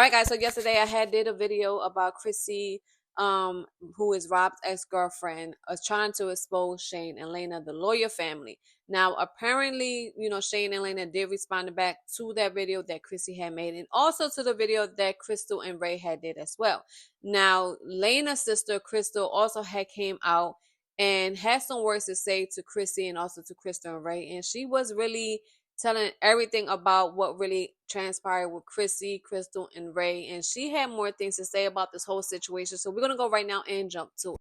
All right, guys. So yesterday I had did a video about Chrissy, who is Rob's ex-girlfriend, trying to expose Shane and Lena, the lawyer family. Now, apparently, Shane and Lena did respond back to that video that Chrissy had made, and also to the video that Krystal and Ray had did as well. Now, Lena's sister Krystal also had came out and had some words to say to Chrissy and also to Krystal and Ray, and she was really telling everything about what really transpired with Chrissy, Krystal, and Ray. And she had more things to say about this whole situation. So we're going to go right now and jump to it.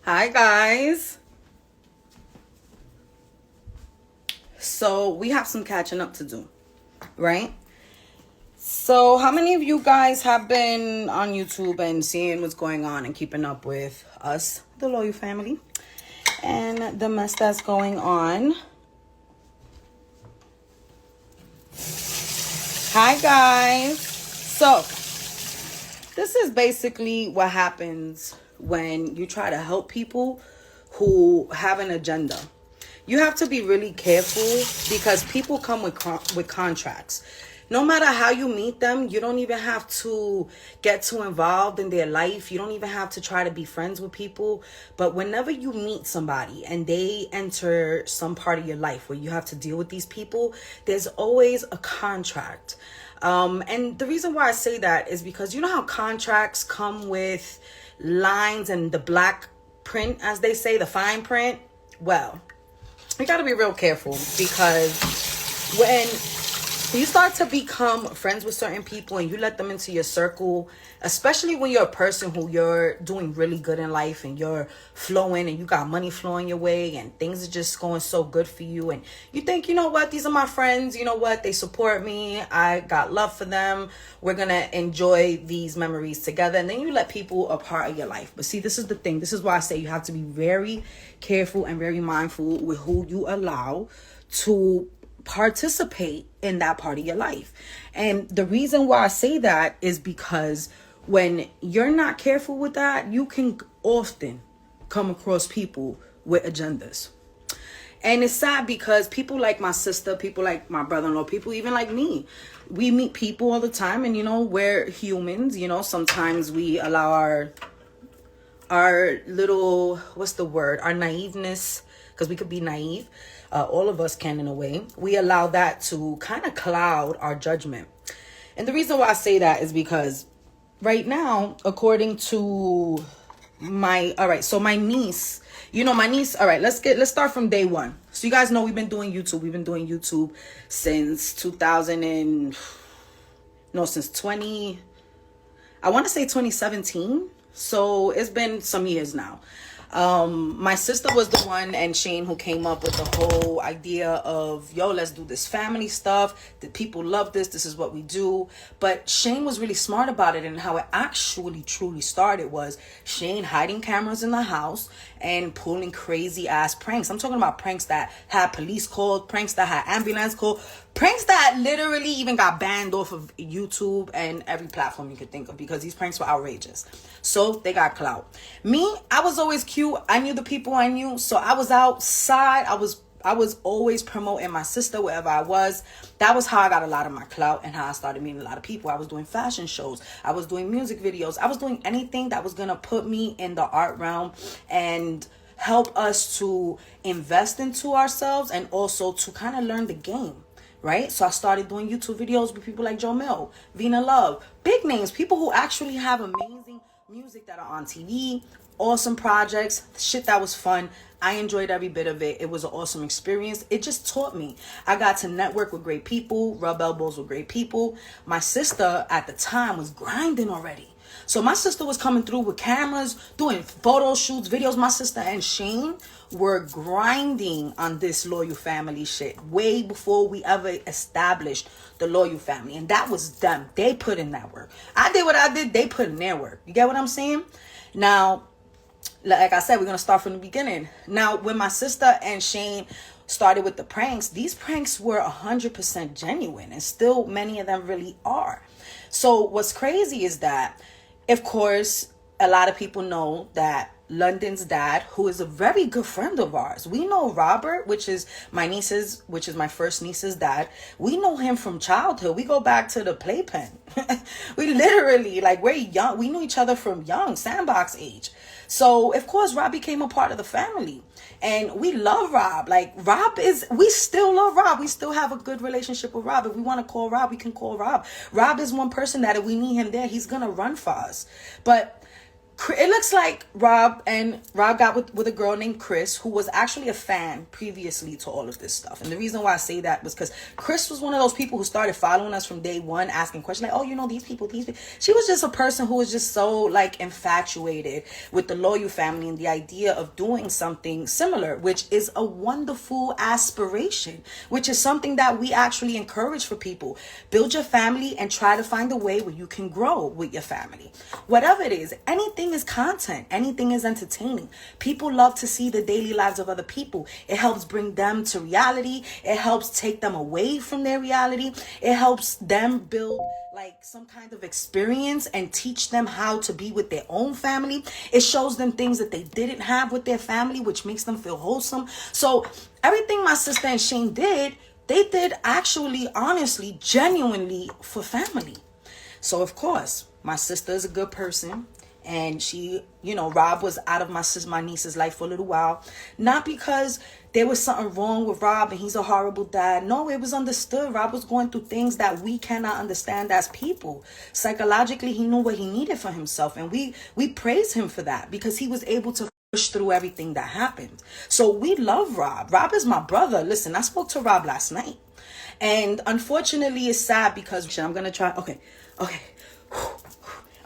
Hi guys. So we have some catching up to do, right? So how many of you guys have been on YouTube and seeing what's going on and keeping up with us, the Loyal family, and the mess that's going on? Hi guys. So this is basically what happens when you try to help people who have an agenda. You have to be really careful because people come with contracts. No matter how you meet them, you don't even have to get too involved in their life. You don't even have to try to be friends with people. But whenever you meet somebody and they enter some part of your life where you have to deal with these people, there's always a contract. And the reason why I say that is because you know how contracts come with lines and the black print, as they say, the fine print? Well, you got to be real careful because when you start to become friends with certain people and you let them into your circle, especially when you're a person who you're doing really good in life and you're flowing and you got money flowing your way and things are just going so good for you, and you think, you know what, these are my friends, you know what, they support me, I got love for them, we're gonna enjoy these memories together, and then you let people a part of your life. But see, this is the thing, this is why I say you have to be very careful and very mindful with who you allow to participate in that part of your life. And the reason why I say that is because when you're not careful with that, you can often come across people with agendas. And it's sad because people like my sister, people like my brother-in-law, people even like me, we meet people all the time, and we're humans, sometimes we allow our little, what's the word, our naiveness, because we could be naive. All of us can in a way. We allow that to kind of cloud our judgment. And the reason why I say that is because right now, according to my niece, all right, let's start from day one. So you guys know we've been doing YouTube since 2017. So it's been some years now. My sister was the one, and Shane, who came up with the whole idea of, yo, let's do this family stuff. The people love this. This is what we do. But Shane was really smart about it, and how it actually truly started was Shane hiding cameras in the house and pulling crazy ass pranks. I'm talking about pranks that had police called, pranks that had ambulance called, pranks that literally even got banned off of YouTube and every platform you could think of, because these pranks were outrageous. So they got clout. Me, I was always cute. I knew the people I knew. So I was outside. I was always promoting my sister wherever I was. That was how I got a lot of my clout and how I started meeting a lot of people. I was doing fashion shows. I was doing music videos. I was doing anything that was going to put me in the art realm and help us to invest into ourselves and also to kind of learn the game. Right? So I started doing YouTube videos with people like Joe Mill, Vina Love, big names, people who actually have amazing music that are on TV, awesome projects, shit that was fun. I enjoyed every bit of it. It was an awesome experience. It just taught me. I got to network with great people, rub elbows with great people. My sister at the time was grinding already. So my sister was coming through with cameras, doing photo shoots, videos. My sister and Shane were grinding on this Loyal family shit way before we ever established the Loyal family. And that was them. They put in that work. I did what I did. They put in their work. You get what I'm saying? Now, like I said, we're going to start from the beginning. Now, when my sister and Shane started with the pranks, these pranks were 100% genuine, and still many of them really are. So what's crazy is that, of course, a lot of people know that London's dad, who is a very good friend of ours. We know Robert, which is my first niece's dad. We know him from childhood. We go back to the playpen. We literally, like, we're young. We knew each other from young, sandbox age. So, of course, Rob became a part of the family. And we love Rob. Like, we still love Rob. We still have a good relationship with Rob. If we want to call Rob, we can call Rob. Rob is one person that if we need him there, he's going to run for us. But it looks like Rob got with a girl named Kris, who was actually a fan previously to all of this stuff. And the reason why I say that was because Kris was one of those people who started following us from day one, asking questions like, oh, you know, these people. She was just a person who was just so, like, infatuated with the Loyal family and the idea of doing something similar, which is a wonderful aspiration, which is something that we actually encourage for people. Build your family and try to find a way where you can grow with your family. Whatever it is, anything is content. Anything is entertaining. People love to see the daily lives of other people. It helps bring them to reality. It helps take them away from their reality. It helps them build, like, some kind of experience and teach them how to be with their own family. It shows them things that they didn't have with their family, which makes them feel wholesome. So everything my sister and Shane did, they did actually, honestly, genuinely for family. So, of course, my sister is a good person. And she, you know, Rob was out of my niece's life for a little while. Not because there was something wrong with Rob and he's a horrible dad. No, it was understood. Rob was going through things that we cannot understand as people. Psychologically, he knew what he needed for himself. And we praise him for that because he was able to push through everything that happened. So we love Rob. Rob is my brother. Listen, I spoke to Rob last night. And unfortunately, it's sad because I'm going to try.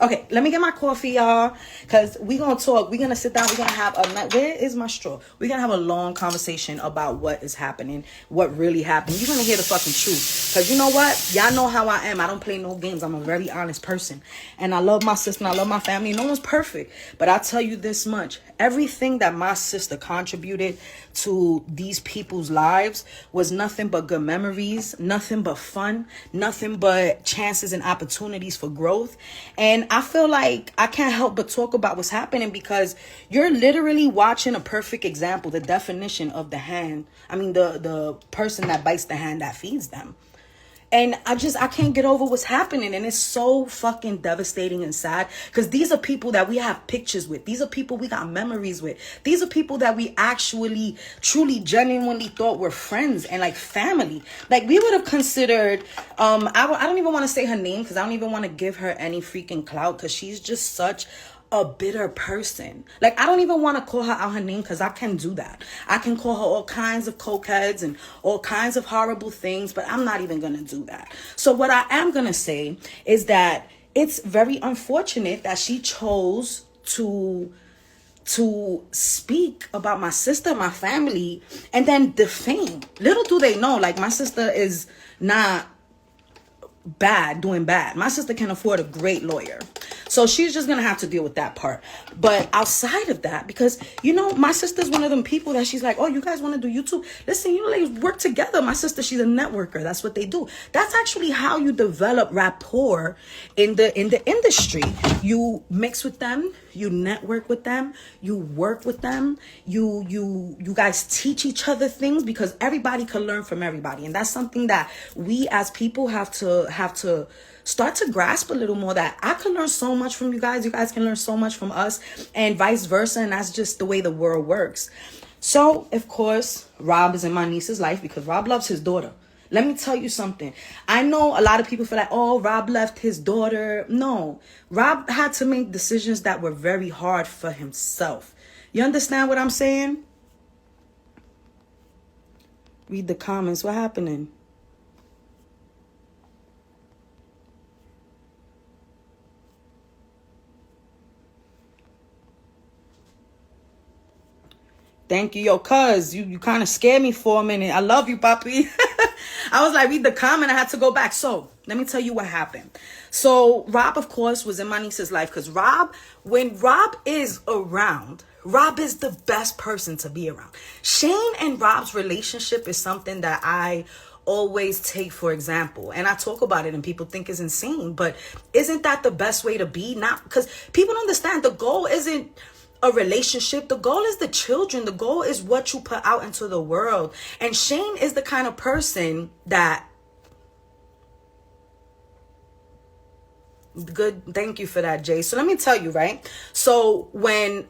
Okay, let me get my coffee, y'all, because we're going to talk. We're going to sit down. We're going to have where is my straw? We're going to have a long conversation about what is happening, what really happened. You're going to hear the fucking truth, because you know what? Y'all know how I am. I don't play no games. I'm a very honest person, and I love my sister, and I love my family. No one's perfect, but I'll tell you this much. Everything that my sister contributed to these people's lives was nothing but good memories, nothing but fun, nothing but chances and opportunities for growth. And I feel like I can't help but talk about what's happening because you're literally watching a perfect example, the definition of the person that bites the hand that feeds them. And I can't get over what's happening. And it's so fucking devastating and sad because these are people that we have pictures with. These are people we got memories with. These are people that we actually, truly, genuinely thought were friends and like family. Like we would have considered, I don't even want to say her name because I don't even want to give her any freaking clout because she's just such a bitter person. Like I don't even want to call her out her name because I can do that. I can call her all kinds of cokeheads and all kinds of horrible things, but I'm not even gonna do that. So what I am gonna say is that it's very unfortunate that she chose to speak about my sister, my family, and then defame. Little do they know, like my sister is not doing bad. My sister can afford a great lawyer. So she's just going to have to deal with that part. But outside of that, because, you know, my sister's one of them people that she's like, oh, you guys want to do YouTube? Listen, you know, they work together. My sister, she's a networker. That's what they do. That's actually how you develop rapport in the industry. You mix with them. You network with them. You work with them. You guys teach each other things because everybody can learn from everybody. And that's something that we as people have to start to grasp a little more, that I can learn so much from you guys can learn so much from us, and vice versa. And that's just the way the world works. So of course Rob is in my niece's life because Rob loves his daughter. Let me tell you something. I know a lot of people feel like, oh, Rob left his daughter. No, Rob had to make decisions that were very hard for himself. You understand what I'm saying? Read the comments. What happening? Thank you, yo, cuz. You kind of scared me for a minute. I love you, Papi. I was like, read the comment. I had to go back. So let me tell you what happened. So Rob, of course, was in my niece's life because when Rob is around, Rob is the best person to be around. Shane and Rob's relationship is something that I always take for example, and I talk about it and people think it's insane, but isn't that the best way to be? Not because people don't understand, the goal isn't a relationship, the goal is the children, the goal is what you put out into the world. And Shane is the kind of person that, good, thank you for that, Jay. So let me tell you, right? So when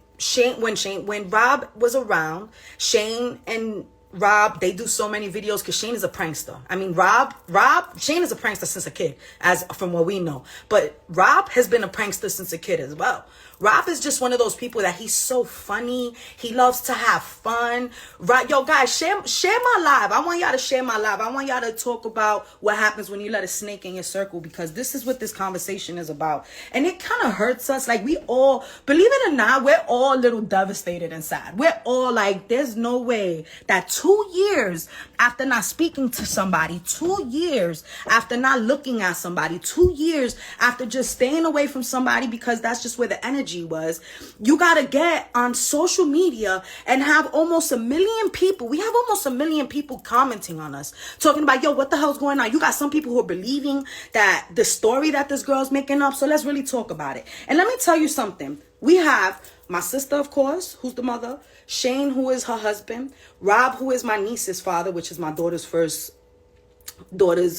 Rob was around, Shane and Rob, they do so many videos because Shane is a prankster. I mean, Shane is a prankster since a kid, as from what we know. But Rob has been a prankster since a kid as well. Rob is just one of those people that he's so funny. He loves to have fun. Right, yo, guys, share my live. I want y'all to share my live. I want y'all to talk about what happens when you let a snake in your circle, because this is what this conversation is about. And it kind of hurts us. Like, we all, believe it or not, we're all a little devastated and sad. We're all like, there's no way that 2 years after not speaking to somebody, 2 years after not looking at somebody, 2 years after just staying away from somebody because that's just where the energy was, you gotta get on social media and have almost 1 million people. We have almost 1 million people commenting on us, talking about, yo, what the hell's going on? You got some people who are believing that the story that this girl's making up. So let's really talk about it. And let me tell you something. We have my sister, of course, who's the mother, Shane, who is her husband, Rob, who is my niece's father, which is my daughter's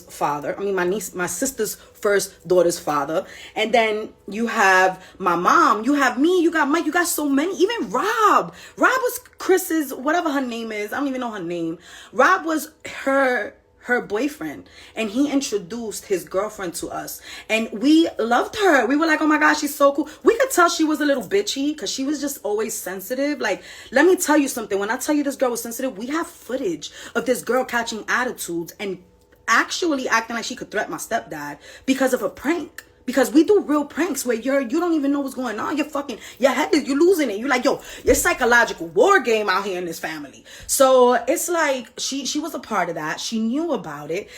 father. I mean, my sister's first daughter's father. And then you have my mom, you have me, you got Mike, you got so many. Even Rob was Chris's, whatever her name is, I don't even know her name. Rob was her boyfriend, and he introduced his girlfriend to us, and we loved her. We were like, oh my gosh, she's so cool. We could tell she was a little bitchy because she was just always sensitive. Like, let me tell you something. When I tell you this girl was sensitive, we have footage of this girl catching attitudes and actually acting like she could threaten my stepdad because of a prank. Because we do real pranks where you don't even know what's going on. Your head is, you're losing it. You're like, yo, it's psychological war game out here in this family. So it's like, she was a part of that. She knew about it.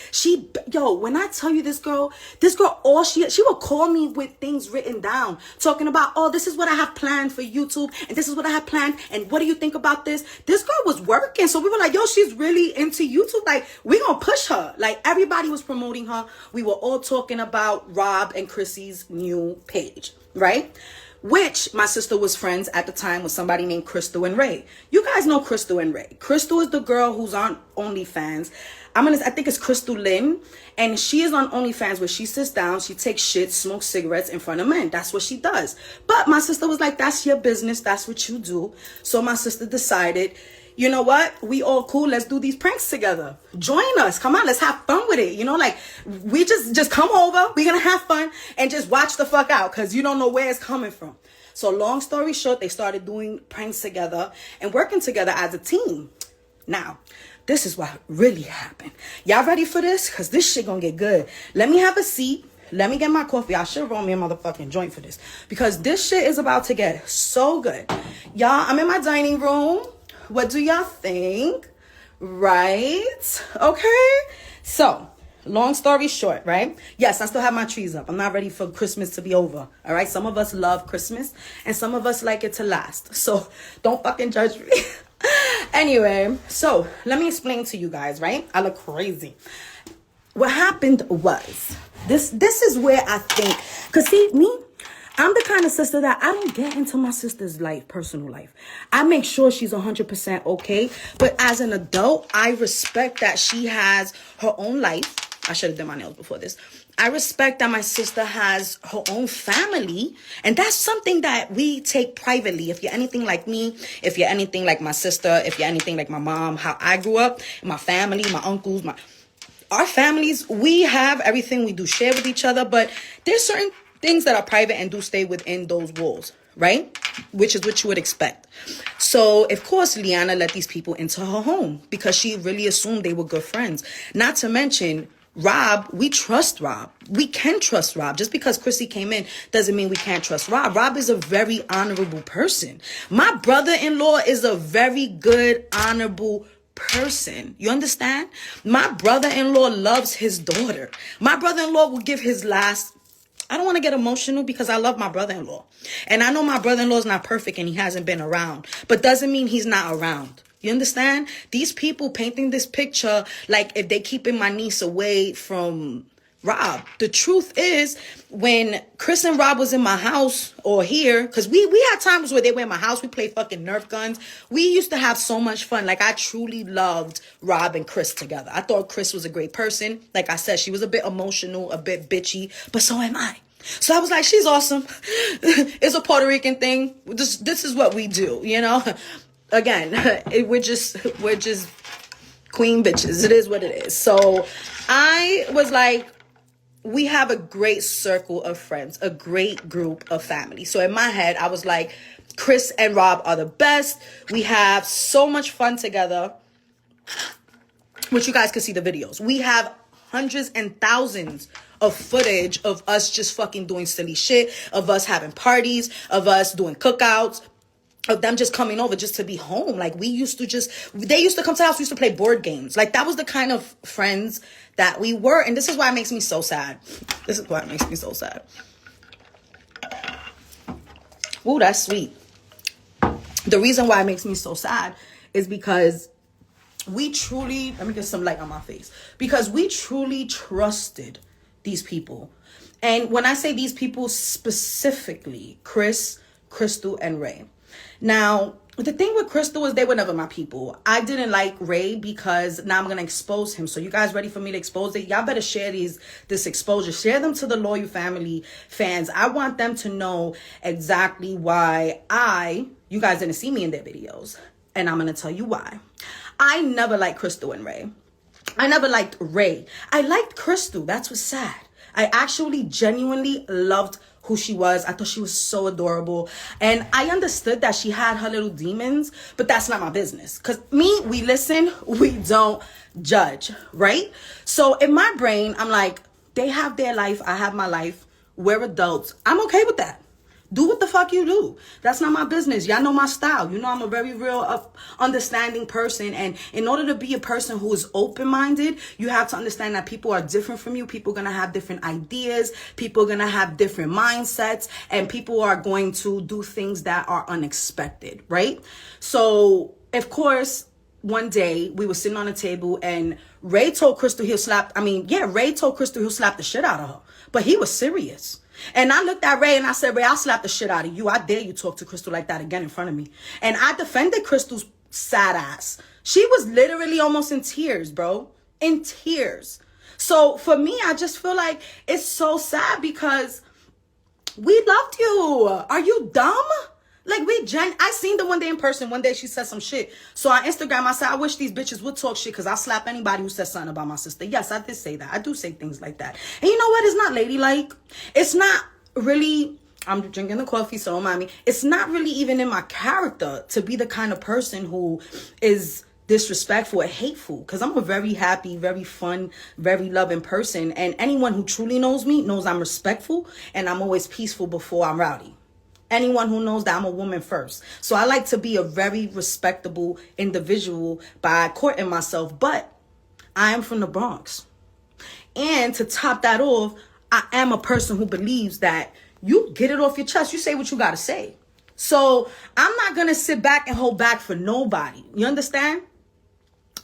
When I tell you this girl, all she would call me with things written down, talking about, oh, this is what I have planned for YouTube, and this is what I have planned, and what do you think about this? This girl was working. So we were like, yo, she's really into YouTube. Like, we gonna push her. Like, everybody was promoting her. We were all talking about Rob and Chrissy's new page, right? Which my sister was friends at the time with somebody named Krystal and Ray. You guys know Krystal and Ray. Krystal is the girl who's on OnlyFans. I think it's Krystal Lynn, and she is on OnlyFans where she sits down, she takes shit, smokes cigarettes in front of men. That's what she does. But my sister was like, that's your business, that's what you do. So my sister decided, you know what? We all cool. Let's do these pranks together. Join us. Come on. Let's have fun with it. You know, like, we just come over. We're going to have fun and just watch the fuck out because you don't know where it's coming from. So long story short, they started doing pranks together and working together as a team. Now, this is what really happened. Y'all ready for this? Because this shit gonna get good. Let me have a seat. Let me get my coffee. I should roll me a motherfucking joint for this because this shit is about to get so good. Y'all, I'm in my dining room. What do y'all think? Right? Okay. So, long story short, right? Yes, I still have my trees up. I'm not ready for Christmas to be over. All right. Some of us love Christmas and some of us like it to last. So don't fucking judge me. Anyway, so let me explain to you guys, right? I look crazy. What happened was this is where I think, because see, I'm the kind of sister that I don't get into my sister's personal life. I make sure she's 100% okay. But as an adult, I respect that she has her own life. I should have done my nails before this. I respect that my sister has her own family. And that's something that we take privately. If you're anything like me, if you're anything like my sister, if you're anything like my mom, how I grew up, my family, my uncles, our families, we have everything we do share with each other. But there's certain things that are private and do stay within those walls, right? Which is what you would expect. So, of course, Liana let these people into her home because she really assumed they were good friends. Not to mention, Rob, we trust Rob. We can trust Rob. Just because Chrissy came in doesn't mean we can't trust Rob. Rob is a very honorable person. My brother-in-law is a very good, honorable person. You understand? My brother-in-law loves his daughter. My brother-in-law will give his last. I don't want to get emotional because I love my brother-in-law. And I know my brother-in-law is not perfect and he hasn't been around. But doesn't mean he's not around. You understand? These people painting this picture like if they keeping my niece away from Rob. The truth is, when Chris and Rob was in my house or here, because we had times where they were in my house, we played fucking Nerf guns. We used to have so much fun. Like, I truly loved Rob and Chris together. I thought Chris was a great person. Like I said, she was a bit emotional, a bit bitchy, but so am I. So I was like, she's awesome. It's a Puerto Rican thing. This is what we do, you know? Again, we're just queen bitches. It is what it is. So I was like, we have a great circle of friends, a great group of family. So in my head, I was like, Chris and Rob are the best. We have so much fun together, which you guys can see the videos. We have hundreds and thousands of footage of us just fucking doing silly shit, of us having parties, of us doing cookouts, of them just coming over just to be home. Like, they used to come to the house, we used to play board games. Like, that was the kind of friends that we were. And this is why it makes me so sad. This is why it makes me so sad. Ooh, that's sweet. The reason why it makes me so sad is because we truly, let me get some light on my face, because we truly trusted these people. And when I say these people specifically, Kris, Krystal, and Ray. Now, the thing with Krystal is they were never my people. I didn't like Ray because now I'm going to expose him. So you guys ready for me to expose it? Y'all better share this exposure. Share them to the Loyal Family fans. I want them to know exactly why you guys didn't see me in their videos. And I'm going to tell you why. I never liked Krystal and Ray. I never liked Ray. I liked Krystal. That's what's sad. I actually genuinely loved who she was. I thought she was so adorable. And I understood that she had her little demons, but that's not my business. Because we listen, we don't judge, right? So in my brain, I'm like, they have their life, I have my life. We're adults. I'm okay with that. Do what the fuck you do. That's not my business. Y'all know my style. You know I'm a very real, understanding person. And in order to be a person who is open-minded, you have to understand that people are different from you. People are going to have different ideas. People are going to have different mindsets. And people are going to do things that are unexpected, right? So, of course, one day we were sitting on a table and Ray told Krystal Ray told Krystal he'll slap the shit out of her. But he was serious. And I looked at Ray and I said, Ray, I'll slap the shit out of you. I dare you talk to Krystal like that again in front of me. And I defended Krystal's sad ass. She was literally almost in tears, bro. In tears. So for me, I just feel like it's so sad because we loved you. Are you dumb? Like, I seen the one day in person. One day she said some shit. So on Instagram, I said, I wish these bitches would talk shit because I'll slap anybody who says something about my sister. Yes, I did say that. I do say things like that. And you know what? It's not ladylike. It's not really, I'm drinking the coffee, so don't mind me. It's not really even in my character to be the kind of person who is disrespectful or hateful, because I'm a very happy, very fun, very loving person. And anyone who truly knows me knows I'm respectful and I'm always peaceful before I'm rowdy. Anyone who knows that I'm a woman first. So I like to be a very respectable individual by courting myself. But I am from the Bronx. And to top that off, I am a person who believes that you get it off your chest. You say what you got to say. So I'm not going to sit back and hold back for nobody. You understand?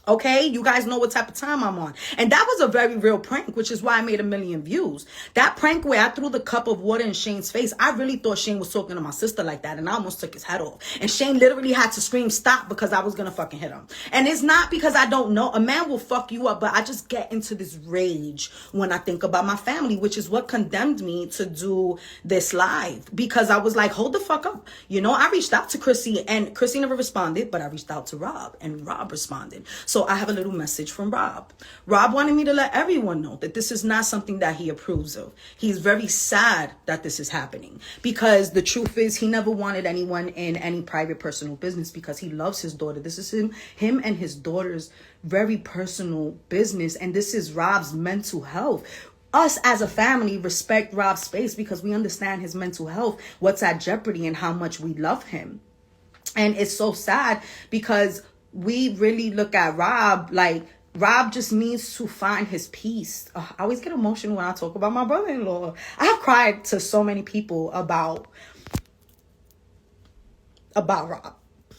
Okay, you guys know what type of time I'm on. And that was a very real prank, which is why I made 1 million views. That prank where I threw the cup of water in Shane's face, I really thought Shane was talking to my sister like that, and I almost took his head off. And Shane literally had to scream stop because I was going to fucking hit him. And it's not because I don't know. A man will fuck you up, but I just get into this rage when I think about my family, which is what condemned me to do this live. Because I was like, hold the fuck up. You know, I reached out to Chrissy, and Chrissy never responded, but I reached out to Rob, and Rob responded. So I have a little message from Rob. Rob wanted me to let everyone know that this is not something that he approves of. He's very sad that this is happening because the truth is he never wanted anyone in any private personal business because he loves his daughter. This is him and his daughter's very personal business, and this is Rob's mental health. Us as a family respect Rob's space because we understand his mental health, what's at jeopardy, and how much we love him. And it's so sad because we really look at Rob, like, Rob just needs to find his peace. I always get emotional when I talk about my brother-in-law. I have cried to so many people about Rob,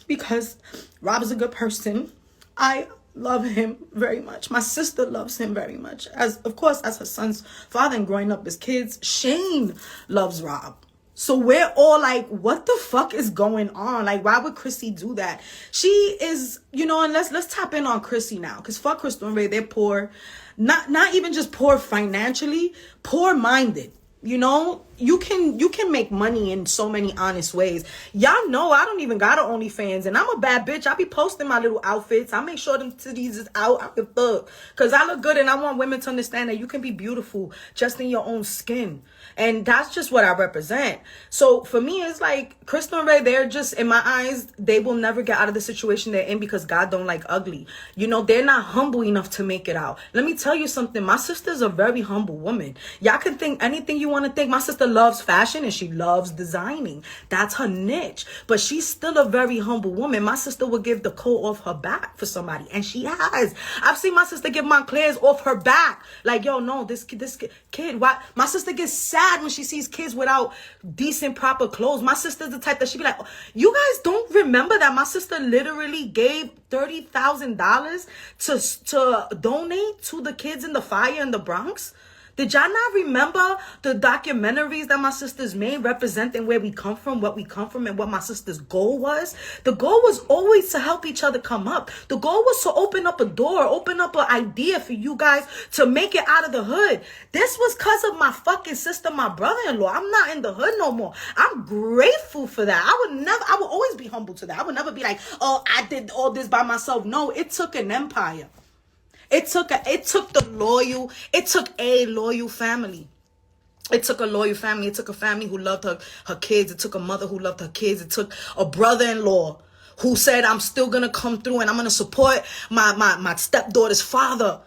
because Rob is a good person. I love him very much. My sister loves him very much. As, of course, as her son's father and growing up as kids, Shane loves Rob. So we're all like, what the fuck is going on? Like, why would Chrissy do that? She is, you know, and let's tap in on Chrissy now. Because fuck Krystal and Ray, they're poor. Not even just poor financially, poor minded. You know, you can make money in so many honest ways. Y'all know I don't even got an OnlyFans, and I'm a bad bitch. I be posting my little outfits. I make sure them titties is out. I give fuck, because I look good, and I want women to understand that you can be beautiful just in your own skin. And that's just what I represent. So for me, it's like Krystal and Ray, they're just, in my eyes, they will never get out of the situation they're in because God don't like ugly. You know, they're not humble enough to make it out. Let me tell you something. My sister's a very humble woman. Y'all can think anything you want to think. My sister loves fashion and she loves designing. That's her niche. But she's still a very humble woman. My sister would give the coat off her back for somebody. And she has. I've seen my sister give Montclair's off her back. Like, yo, no, this kid, why? My sister gets sad when she sees kids without decent, proper clothes. My sister's the type that she be like, oh, you guys don't remember that my sister literally gave $30,000 to donate to the kids in the fire in the Bronx? Did y'all not remember the documentaries that my sisters made representing where we come from, what we come from, and what my sister's goal was? The goal was always to help each other come up. The goal was to open up a door, open up an idea for you guys to make it out of the hood. This was because of my fucking sister, my brother-in-law. I'm not in the hood no more. I'm grateful for that. I would always be humble to that. I would never be like, oh, I did all this by myself. No, it took an empire. It took a loyal family. It took a loyal family. It took a family who loved her kids. It took a mother who loved her kids. It took a brother-in-law who said, I'm still going to come through and I'm going to support my stepdaughter's father.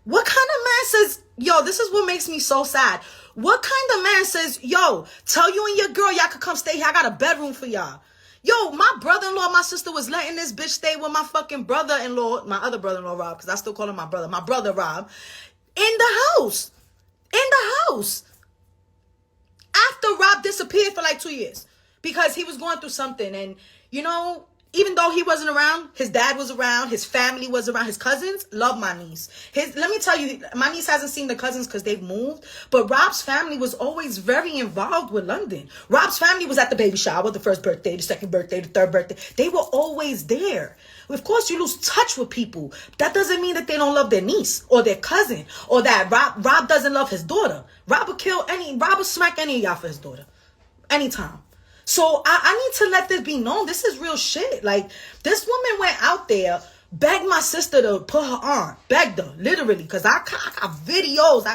What kind of man says, yo, this is what makes me so sad. What kind of man says, yo, tell you and your girl y'all could come stay here. I got a bedroom for y'all. Yo, my brother-in-law, my sister was letting this bitch stay with my fucking brother-in-law, my other brother-in-law, Rob, because I still call him my brother, Rob, in the house. After Rob disappeared for like 2 years because he was going through something. And, you know, even though he wasn't around, his dad was around, his family was around, his cousins love my niece. Let me tell you, my niece hasn't seen the cousins because they've moved, but Rob's family was always very involved with London. Rob's family was at the baby shower, the first birthday, the second birthday, the third birthday. They were always there. Of course, you lose touch with people. That doesn't mean that they don't love their niece or their cousin or that Rob doesn't love his daughter. Rob will smack any of y'all for his daughter. Anytime. So I need to let this be known. This is real shit. Like, this woman went out there, begged my sister to put her on. Begged her, literally. Because I got videos.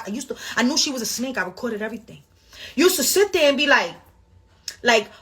I knew she was a snake. I recorded everything. Used to sit there and be like,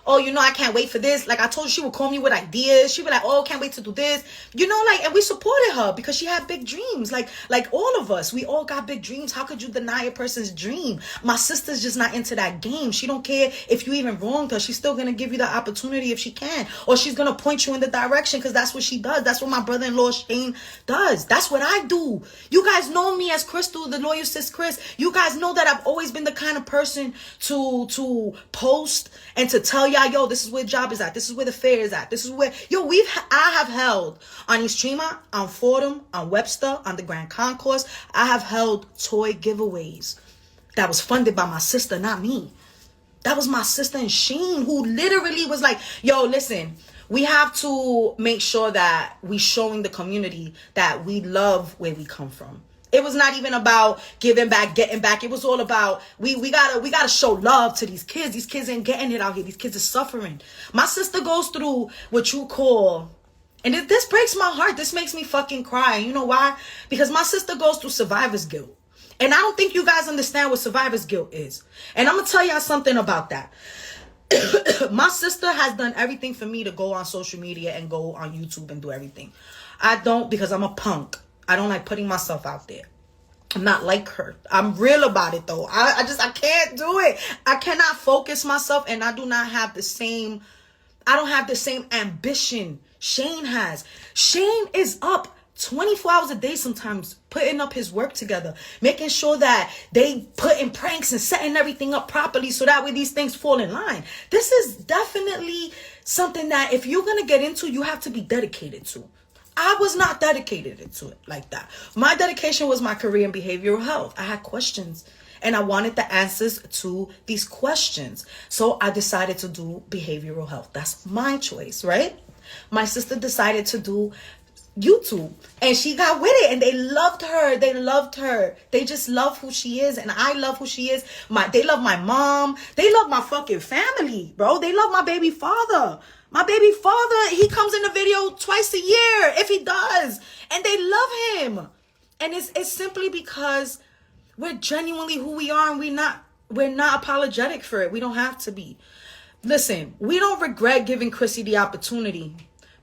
oh, you know, I can't wait for this. Like, I told you, she would call me with ideas. She'd be like, oh, can't wait to do this. You know, like, and we supported her because she had big dreams. Like all of us, we all got big dreams. How could you deny a person's dream? My sister's just not into that game. She don't care if you even wronged her. She's still going to give you the opportunity if she can. Or she's going to point you in the direction because that's what she does. That's what my brother-in-law, Shane, does. That's what I do. You guys know me as Crystal, the loyal sis Chris. You guys know that I've always been the kind of person to post and to tell y'all, yo, this is where the job is at. This is where the fair is at. This is where, yo, I have held on East Tremont, on Fordham, on Webster, on the Grand Concourse. I have held toy giveaways that was funded by my sister, not me. That was my sister and Shane, who literally was like, yo, listen, we have to make sure that we showing the community that we love where we come from. It was not even about giving back, getting back. It was all about we gotta show love to these kids. These kids ain't getting it out here. These kids are suffering. My sister goes through what you call, and this breaks my heart. This makes me fucking cry. You know why? Because my sister goes through survivor's guilt. And I don't think you guys understand what survivor's guilt is. And I'm gonna tell y'all something about that. My sister has done everything for me to go on social media and go on YouTube and do everything. I don't, because I'm a punk. I don't like putting myself out there. I'm not like her. I'm real about it though. I can't do it. I cannot focus myself, and I don't have the same ambition Shane has. Shane is up 24 hours a day sometimes, putting up his work together, making sure that they put in pranks and setting everything up properly so that way these things fall in line. This is definitely something that if you're going to get into, you have to be dedicated to. I was not dedicated to it like that. My dedication was my career in behavioral health. I had questions and I wanted the answers to these questions. So I decided to do behavioral health. That's my choice, right? My sister decided to do YouTube and she got with it and they loved her. They just love who she is and I love who she is. They love my mom. They love my fucking family, bro. They love my baby father. My baby father, he comes in the video twice a year if he does. And they love him. And it's simply because we're genuinely who we are and we're not apologetic for it. We don't have to be. Listen, we don't regret giving Chrissy the opportunity.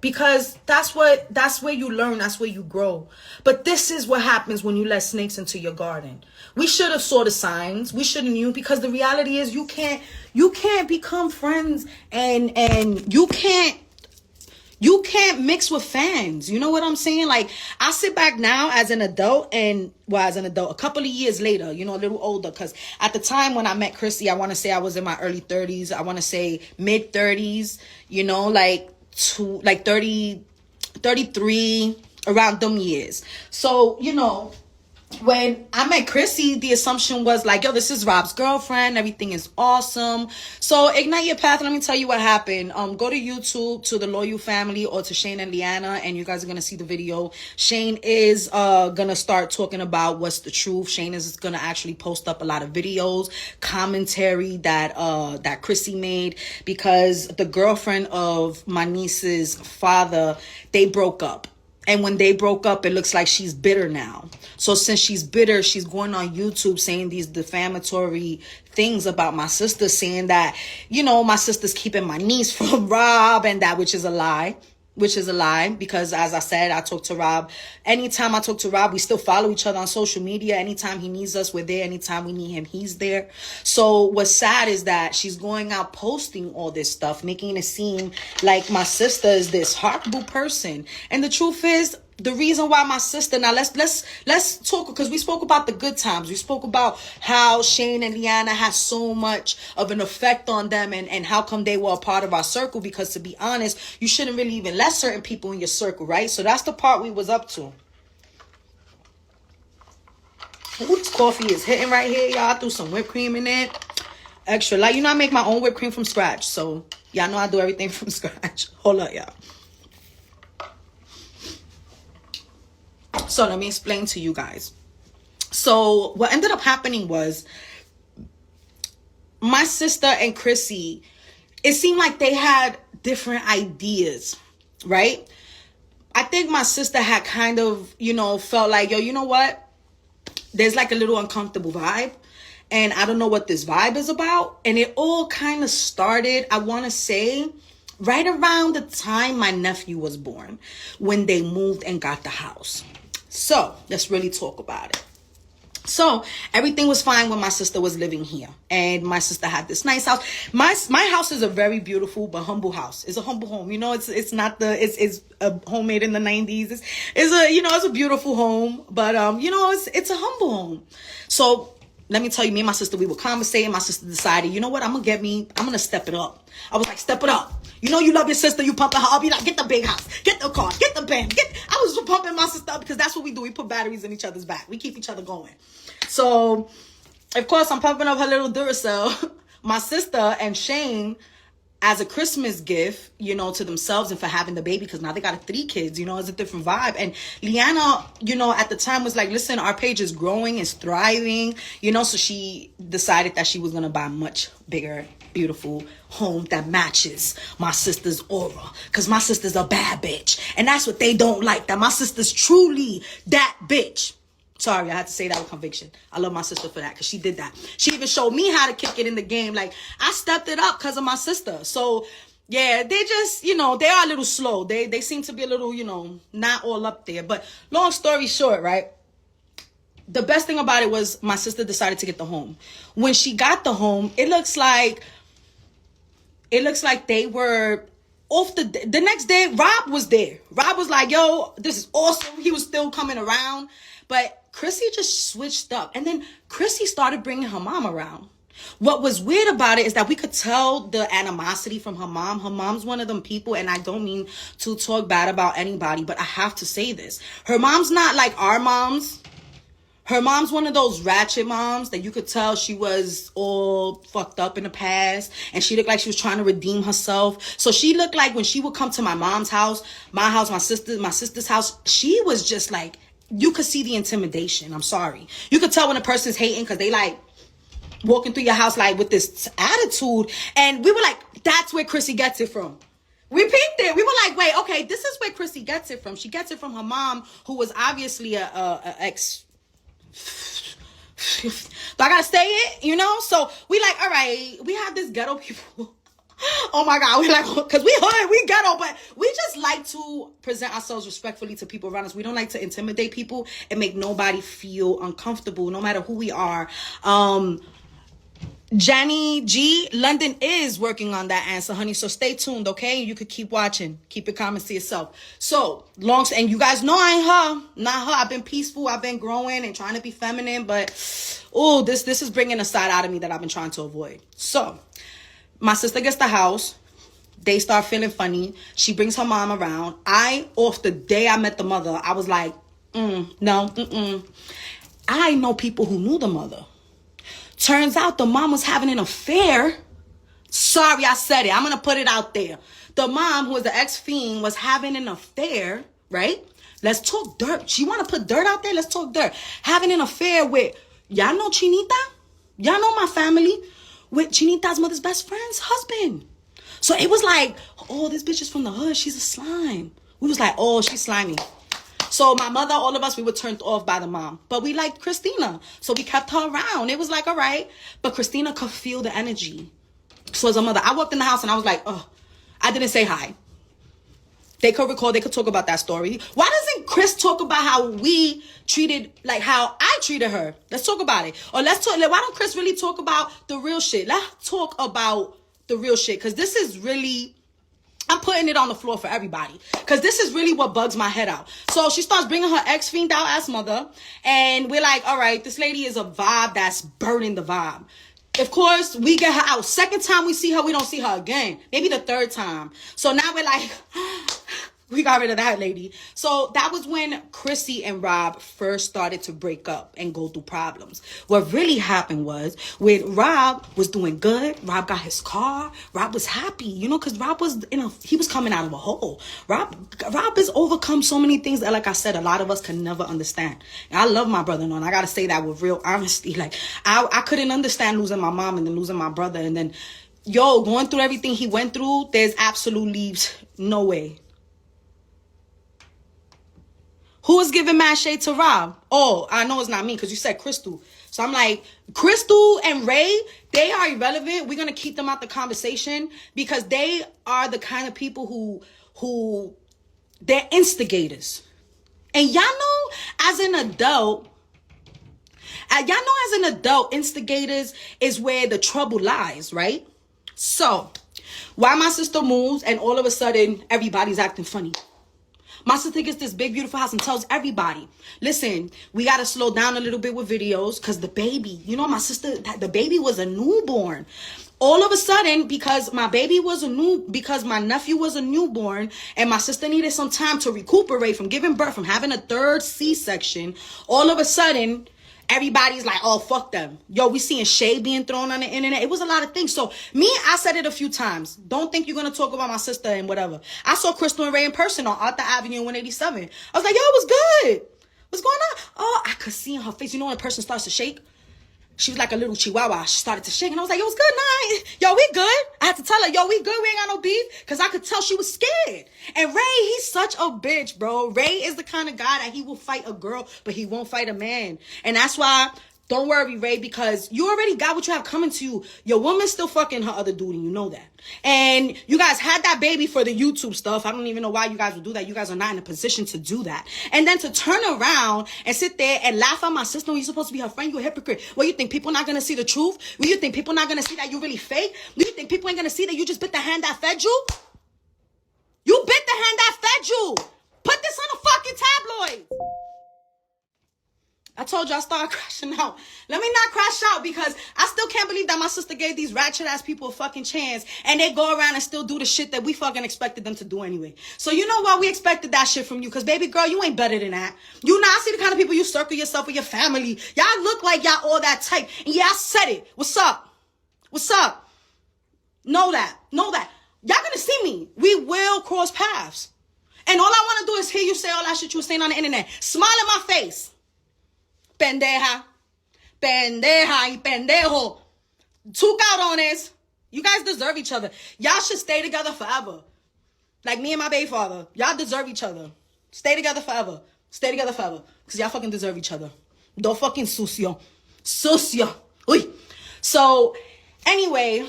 Because that's where you learn, that's where you grow. But this is what happens when you let snakes into your garden. We should have saw the signs. We should have knew, because the reality is you can't become friends and you can't mix with fans. You know what I'm saying? Like, I sit back now as an adult a couple of years later, a little older, because at the time when I met Chrissy, I want to say I was in my early 30s. I want to say mid 30s, like 30, 33, around them years. So, when I met Chrissy, the assumption was like, yo, this is Rob's girlfriend. Everything is awesome. So ignite your path. Let me tell you what happened. Go to YouTube, to the Loyal family, or to Shane and Leanna, and you guys are going to see the video. Shane is going to start talking about what's the truth. Shane is going to actually post up a lot of videos, commentary that Chrissy made, because the girlfriend of my niece's father, they broke up. And when they broke up, it looks like she's bitter now. So since she's bitter, she's going on YouTube saying these defamatory things about my sister, saying that, my sister's keeping my niece from Rob, and that, which is a lie. Because as I said, I talk to Rob. Anytime I talk to Rob, we still follow each other on social media. Anytime he needs us, we're there. Anytime we need him, he's there. So what's sad is that she's going out posting all this stuff, making it seem like my sister is this horrible person. And the truth is, the reason why my sister, now let's talk, because we spoke about the good times. We spoke about how Shane and Leanna had so much of an effect on them, and how come they were a part of our circle, because to be honest, you shouldn't really even let certain people in your circle, right? So that's the part we was up to. Ooh, this coffee is hitting right here, y'all. I threw some whipped cream in it. Extra light. I make my own whipped cream from scratch. So y'all know I do everything from scratch. Hold up, y'all. So let me explain to you guys. So what ended up happening was my sister and Chrissy, it seemed like they had different ideas, right? I think my sister had kind of, felt like, yo, you know what? There's like a little uncomfortable vibe. And I don't know what this vibe is about. And it all kind of started, I want to say, right around the time my nephew was born, when they moved and got the house. So let's really talk about it. So everything was fine when my sister was living here, and my sister had this nice house. My house is a very beautiful but humble house. It's a humble home. It's not it's a homemade in the 90s. It's a beautiful home, but it's a humble home. So let me tell you, me and my sister, we were conversating. My sister decided, you know what, I'm gonna step it up. I was like, step it up. You love your sister, you pumping her up. You like, get the big house, get the car, get the Benz. I was pumping my sister up, because that's what we do. We put batteries in each other's back. We keep each other going. So, of course, I'm pumping up her little Duracell. My sister and Shane, as a Christmas gift, to themselves and for having the baby, because now they got 3 kids, it's a different vibe. And Leanna, at the time was like, listen, our page is growing, it's thriving, so she decided that she was going to buy a much bigger, beautiful home that matches my sister's aura, because my sister's a bad bitch, and that's what they don't like, that my sister's truly that bitch. Sorry, I had to say that with conviction. I love my sister for that, because she did that. She even showed me how to kick it in the game. Like, I stepped it up because of my sister. So yeah, they just, they are a little slow. They seem to be a little, not all up there. But long story short, right? The best thing about it was my sister decided to get the home. When she got the home, it looks like they were off the next day, Rob was there. Rob was like, yo, this is awesome. He was still coming around. But Chrissy just switched up. And then Chrissy started bringing her mom around. What was weird about it is that we could tell the animosity from her mom. Her mom's one of them people, and I don't mean to talk bad about anybody, but I have to say this. Her mom's not like our moms. Her mom's one of those ratchet moms that you could tell she was all fucked up in the past, and she looked like she was trying to redeem herself. So she looked like when she would come to my mom's house, my sister's house, she was just like, you could see the intimidation. I'm sorry. You could tell when a person's hating because they like walking through your house like with this attitude. And we were like, that's where Chrissy gets it from. We peeped it. We were like, wait, okay, this is where Chrissy gets it from. She gets it from her mom, who was obviously a ex. Do I gotta say it? You know? So we like, all right, we have this ghetto people. Oh my God, we like, because we hood, we ghetto, but we just like to present ourselves respectfully to people around us. We don't like to intimidate people and make nobody feel uncomfortable, no matter who we are. Jenny G, London is working on that answer, honey. So stay tuned, okay? You could keep watching. Keep your comments to yourself. So, and you guys know I ain't her. Not her. I've been peaceful. I've been growing and trying to be feminine. But, oh, this is bringing a side out of me that I've been trying to avoid. So, my sister gets the house. They start feeling funny. She brings her mom around. Off the day I met the mother, I was like, no. I know people who knew the mother. Turns out the mom was having an affair. Sorry, I said it. I'm going to put it out there. The mom, who was the ex-fiend, was having an affair, right? Let's talk dirt. She want to put dirt out there? Let's talk dirt. Having an affair with, y'all know Chinita? Y'all know my family? With Chinita's mother's best friend's husband. So it was like, oh, this bitch is from the hood. She's a slime. We was like, oh, she's slimy. So my mother, all of us, we were turned off by the mom. But we liked Christina. So we kept her around. It was like, all right. But Christina could feel the energy. So as a mother, I walked in the house and I was like, oh, I didn't say hi. They could recall, they could talk about that story. Why doesn't Chris talk about how we treated, like how I treated her? Let's talk about it. Or let's talk, like, why don't Chris really talk about the real shit? Let's talk about the real shit. Because this is really, I'm putting it on the floor for everybody. Because this is really what bugs my head out. So she starts bringing her ex-fiend out ass mother. And we're like, all right, this lady is a vibe that's burning the vibe. Of course, we get her out. Second time we see her, we don't see her again. Maybe the third time. So now we're like, we got rid of that lady. So that was when Chrissy and Rob first started to break up and go through problems. What really happened was when Rob was doing good, Rob got his car, Rob was happy, you know, because Rob was he was coming out of a hole. Rob has overcome so many things that, like I said, a lot of us can never understand. And I love my brother, and I got to say that with real honesty. Like, I couldn't understand losing my mom and then losing my brother. And then, going through everything he went through, there's absolutely no way. Who is giving mad shade to Rob? Oh, I know it's not me because you said Crystal. So I'm like, Krystal and Ray, they are irrelevant. We're going to keep them out the conversation because they are the kind of people who they're instigators. And y'all know as an adult, instigators is where the trouble lies, right? So why my sister moves and all of a sudden everybody's acting funny. My sister gets this big, beautiful house and tells everybody, listen, we got to slow down a little bit with videos because the baby, my sister, the baby was a newborn. All of a sudden, because my nephew was a newborn and my sister needed some time to recuperate from giving birth, from having a third C-section, all of a sudden, everybody's like, oh, fuck them. We seeing shade being thrown on the internet. It was a lot of things. So I said it a few times. Don't think you're going to talk about my sister and whatever. I saw Krystal and Ray in person on Arthur Avenue in 187. I was like, yo, what's good? What's going on? Oh, I could see in her face. You know when a person starts to shake? She was like a little chihuahua. She started to shake. And I was like, yo, what's good? Night. Yo, we good. I had to tell her, yo, we good. We ain't got no beef. Because I could tell she was scared. And Ray, he's such a bitch, bro. Ray is the kind of guy that he will fight a girl, but he won't fight a man. And that's why, don't worry, Ray, because you already got what you have coming to you. Your woman's still fucking her other dude, and you know that. And you guys had that baby for the YouTube stuff. I don't even know why you guys would do that. You guys are not in a position to do that. And then to turn around and sit there and laugh at my sister when you're supposed to be her friend, you're a hypocrite. What, you think people not going to see the truth? What, you think people not going to see that you really fake? Do you think people ain't going to see that you just bit the hand that fed you? bit the hand that fed you. Put this on the fucking tabloids. I told you I started crashing out. Let me not crash out because I still can't believe that my sister gave these ratchet ass people a fucking chance and they go around and still do the shit that we fucking expected them to do anyway. So you know what? We expected that shit from you because baby girl, you ain't better than that. You know, I see the kind of people you circle yourself with your family. Y'all look like y'all all that type. And yeah, I said it. What's up? What's up? Know that. Know that. Y'all gonna see me. We will cross paths. And all I want to do is hear you say all that shit you were saying on the internet. Smile in my face. Pendeja. Pendeja y pendejo. Took out on this. You guys deserve each other. Y'all should stay together forever. Like me and my baby father. Y'all deserve each other. Stay together forever. Stay together forever. Because y'all fucking deserve each other. Don't fucking sucio. Sucio. Uy. So, anyway,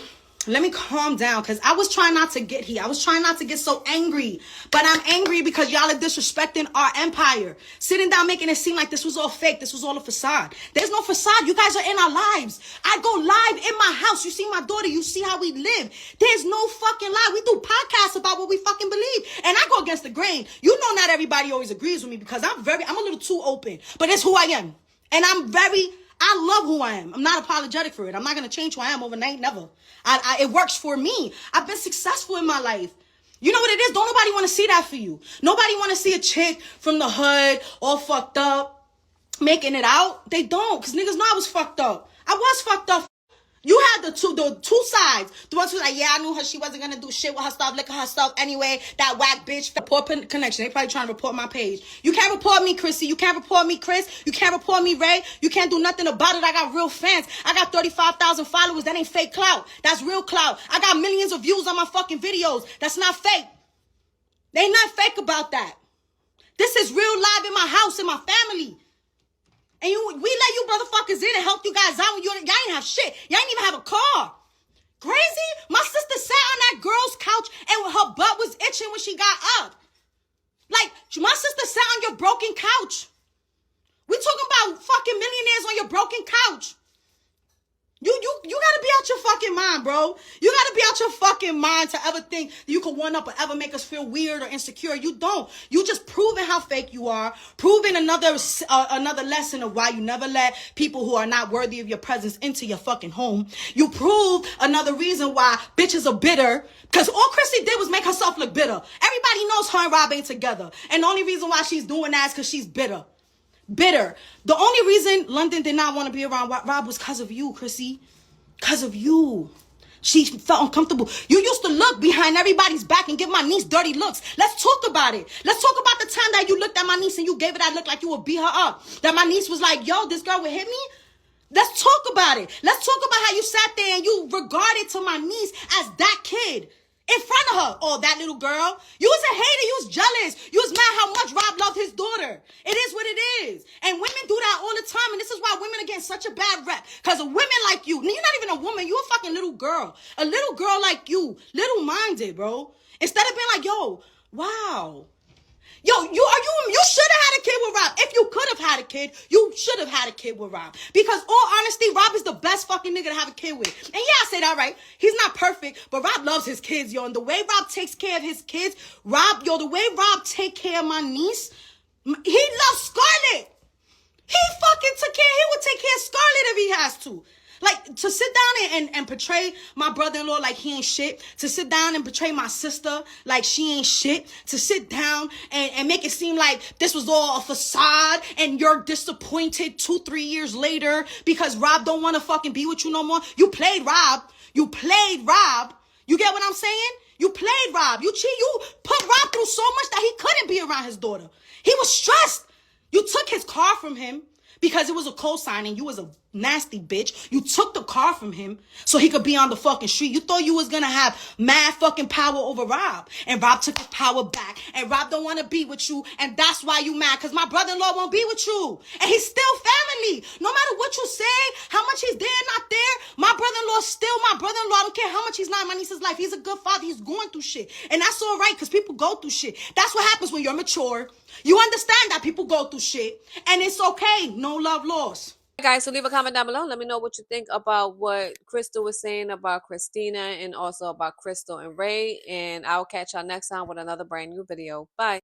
let me calm down because I was trying not to get here. I was trying not to get so angry. But I'm angry because y'all are disrespecting our empire. Sitting down making it seem like this was all fake. This was all a facade. There's no facade. You guys are in our lives. I go live in my house. You see my daughter. You see how we live. There's no fucking lie. We do podcasts about what we fucking believe. And I go against the grain. You know not everybody always agrees with me because I'm a little too open. But it's who I am. And I love who I am. I'm not apologetic for it. I'm not going to change who I am overnight. Never. It works for me. I've been successful in my life. You know what it is? Don't nobody want to see that for you. Nobody want to see a chick from the hood all fucked up making it out. They don't because niggas know I was fucked up. I was fucked up. You had the two sides. The ones who like, yeah, I knew her. She wasn't going to do shit with her stuff, licking her stuff anyway. That whack bitch. Report connection. They probably trying to report my page. You can't report me, Chrissy. You can't report me, Chris. You can't report me, Ray. You can't do nothing about it. I got real fans. I got 35,000 followers. That ain't fake clout. That's real clout. I got millions of views on my fucking videos. That's not fake. They ain't nothing fake about that. This is real live in my house, in my family. And we let you motherfuckers in and help you guys out when y'all ain't have shit. Y'all ain't even have a car. Crazy? My sister sat on that girl's couch and her butt was itching when she got up. Like, my sister sat on your broken couch. We talking about fucking millionaires on your broken couch. You gotta be out your fucking mind, bro. You gotta be out your fucking mind to ever think that you can one up or ever make us feel weird or insecure. You don't. You just proving how fake you are. Proving another lesson of why you never let people who are not worthy of your presence into your fucking home. You prove another reason why bitches are bitter. Because all Chrissy did was make herself look bitter. Everybody knows her and Rob ain't together. And the only reason why she's doing that is because she's bitter. Bitter. The only reason London did not want to be around Rob was because of you, Chrissy. Because of you. She felt uncomfortable. You used to look behind everybody's back and give my niece dirty looks. Let's talk about it. Let's talk about the time that you looked at my niece and you gave her that look like you would beat her up. That my niece was like, yo, this girl would hit me? Let's talk about it. Let's talk about how you sat there and you regarded to my niece as that kid. In front of her. Oh, that little girl. You was a hater. You was jealous. You was mad how much Rob loved his daughter. It is what it is. And women do that all the time. And this is why women are getting such a bad rep. Because of women like you. You're not even a woman. You a fucking little girl. A little girl like you. Little-minded, bro. Instead of being like, yo, wow. Yo, you should have had a kid with Rob. If you could have had a kid, you should have had a kid with Rob. Because all honesty, Rob is the best fucking nigga to have a kid with. And yeah, I say that right. He's not perfect, but Rob loves his kids, yo. And the way Rob takes care of his kids, the way Rob take care of my niece, he loves Scarlett. He fucking took care. He would take care of Scarlett if he has to. Like, to sit down and portray my brother-in-law like he ain't shit. To sit down and portray my sister like she ain't shit. To sit down and make it seem like this was all a facade and you're disappointed 2-3 years later because Rob don't want to fucking be with you no more. You played Rob. You played Rob. You get what I'm saying? You played Rob. You put Rob through so much that he couldn't be around his daughter. He was stressed. You took his car from him because it was a co-sign and you was a nasty bitch. You took the car from him so he could be on the fucking street. You thought you was gonna have mad fucking power over Rob. And Rob took his power back. And Rob don't want to be with you. And that's why you mad. Because my brother-in-law won't be with you. And he's still family. No matter what you say, how much he's there, not there, my brother-in-law's still my brother-in-law. I don't care how much he's not in my niece's life. He's a good father. He's going through shit. And that's all right because people go through shit. That's what happens when you're mature. You understand that people go through shit. And it's okay. No love lost. Guys, so leave a comment down below. Let me know what you think about what Crystal was saying about Christina and also about Krystal and Ray. And I'll catch y'all next time with another brand new video. Bye.